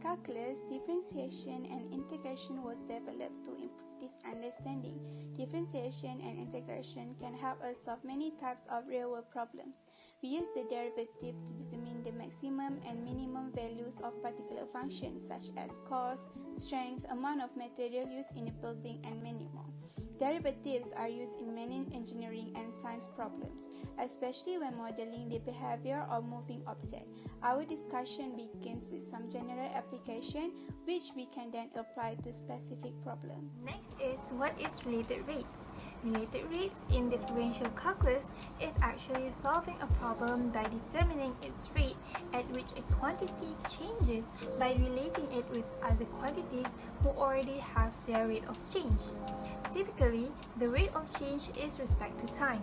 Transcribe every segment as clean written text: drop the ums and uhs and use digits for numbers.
calculus, differentiation and integration was developed to improve this understanding. Differentiation and integration can help us solve many types of real-world problems. We use the derivative to determine the maximum and minimum values of particular functions such as cost, strength, amount of material used in a building, and many more. Derivatives are used in many engineering and science problems, especially when modeling the behavior of moving objects. Our discussion begins with some general application, which we can then apply to specific problems. Next is what is related rates. Related rates in differential calculus is actually solving a problem by determining its rate at which a quantity changes by relating it with other quantities who already have their rate of change. Typically, the rate of change is respect to time.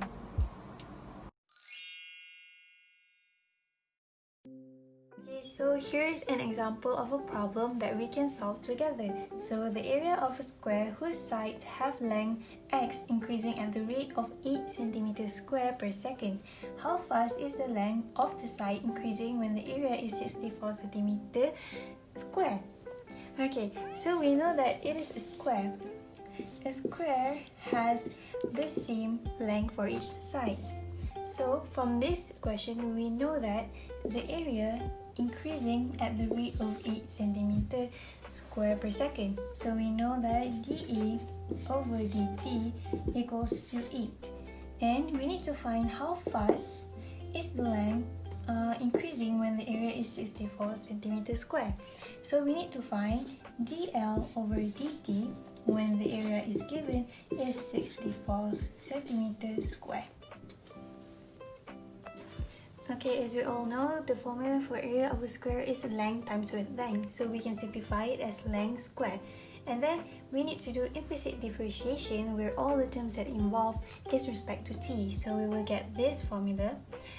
Okay, so here's an example of a problem that we can solve together. So the area of a square whose sides have length x increasing at the rate of 8 cm square per second. How fast is the length of the side increasing when the area is 64 cm square? Okay, so we know that it is a square. A square has the same length for each side. So from this question, we know that the area increasing at the rate of 8 cm square per second. So we know that dA over dt equals to 8. And we need to find how fast is the length increasing when the area is 64 cm square. So we need to find dl over dt when the area is given is 64 cm square. Okay, as we all know, the formula for area of a square is length times width length. So we can simplify it as length square. And then we need to do implicit differentiation where all the terms that involve is respect to t. So we will get this formula.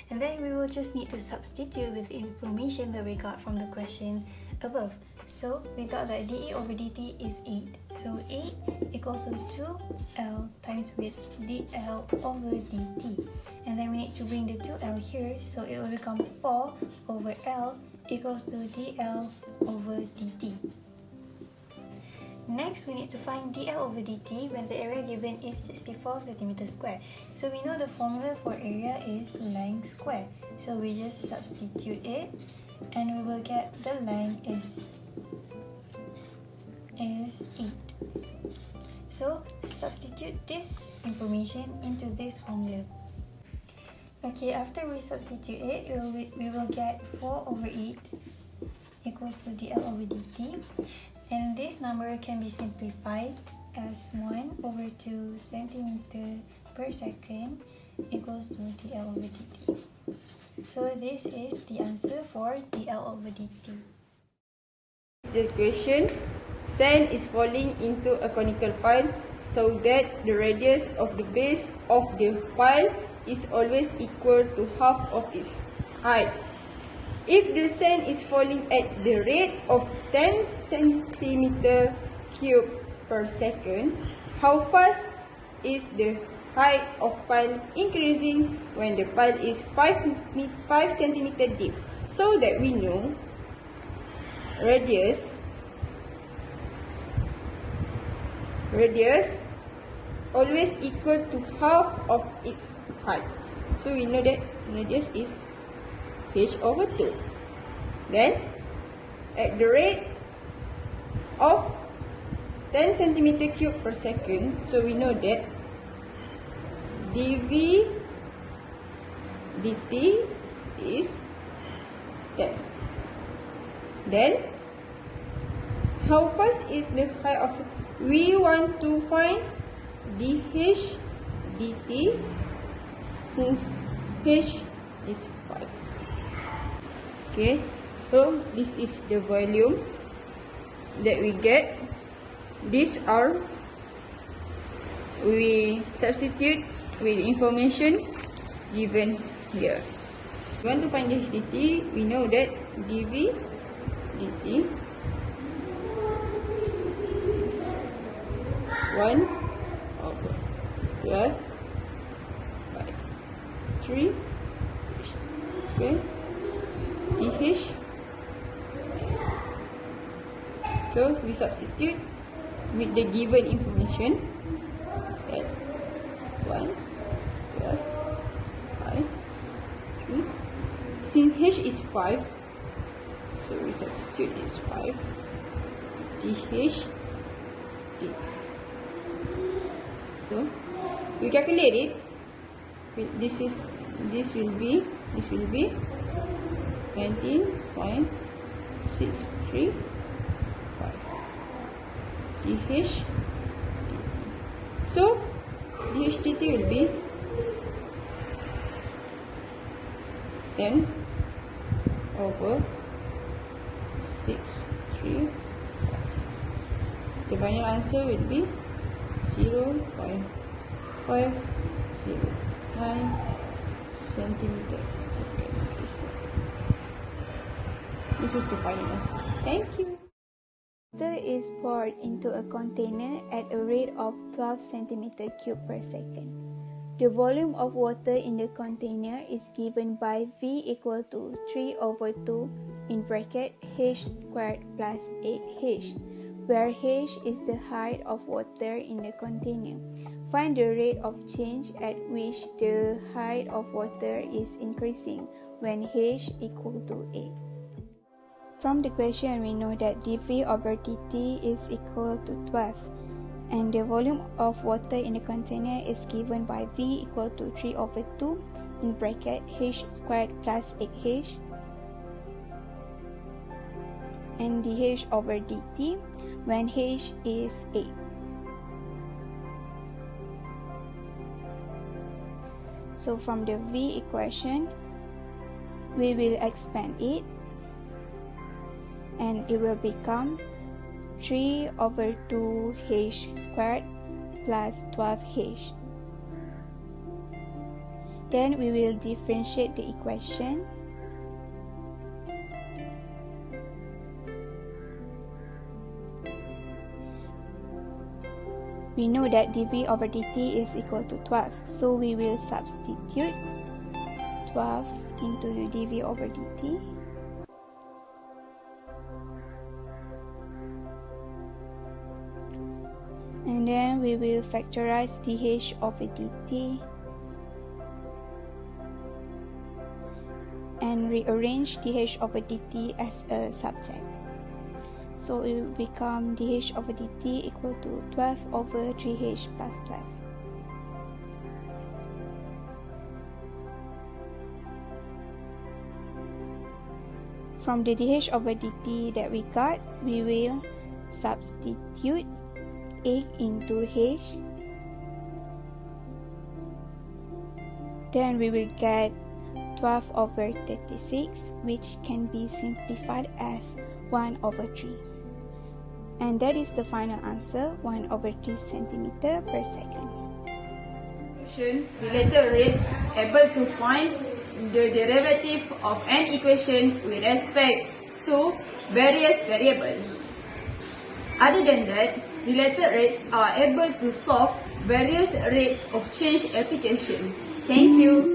And then we will just need to substitute with information that we got from the question above. So we got that dA over dt is 8. So 8 equals to 2L times with dL over dt. And then we need to bring the 2L here, so it will become 4 over L equals to dL over dt. Next, we need to find dL over dt when the area given is 64 cm square. So we know the formula for area is length square. So we just substitute it and we will get the length is 8. So substitute this information into this formula. Okay, after we substitute it, we will get 4 over 8 equals to dL over dt. And this number can be simplified as 1 over 2 centimeter per second equals to dL over dt. So this is the answer for dL over dt. The question, sand is falling into a conical pile so that the radius of the base of the pile is always equal to half of its height. If the sand is falling at the rate of 10 cm cube per second, how fast is the height of pile increasing when the pile is 5 cm deep? So that we know radius always equal to half of its height. So we know that radius is h over 2. Then at the rate of 10 cm cube per second, so we know that dV dt is 10. Then how fast is the height of, we want to find dh dt since h is 5. Okay, so this is the volume that we get. These are, we substitute with information given here. We want to find dh dt, we know that dv dt is 1 over 12 by 3 square dh So we substitute with the given information at 1, 12, 5, 3. Since h is 5, so we substitute this 5, dh, dt. So we calculate it. This will be 19.635 dh. So dh dt will be 10 over 635. The final answer will be 0.509 centimeter second per second. This is the final answer. Thank you. Water is poured into a container at a rate of 12 centimeter cube per second. The volume of water in the container is given by V equal to 3 over 2 in bracket h squared plus 8h, where h is the height of water in the container. Find the rate of change at which the height of water is increasing when h equal to 8. From the question, we know that dV over dt is equal to 12, and the volume of water in the container is given by V equal to 3 over 2 in bracket h squared plus 8h, and dH over dt when h is 8. So from the V equation, we will expand it, and it will become 3 over 2h squared plus 12h. Then we will differentiate the equation. We know that dV over dt is equal to 12, so we will substitute 12 into dV over dt. And then we will factorize dH over dt and rearrange dH over dt as a subject. So it will become dH over dt equal to 12 over 3h plus 12. From the dH over dt that we got, we will substitute 8 into h. Then we will get 12 over 36, which can be simplified as 1 over 3. And that is the final answer, 1 over 3 centimeter per second. Related rates able to find the derivative of an equation with respect to various variables. Other than that, related rates are able to solve various rates of change application. Thank you.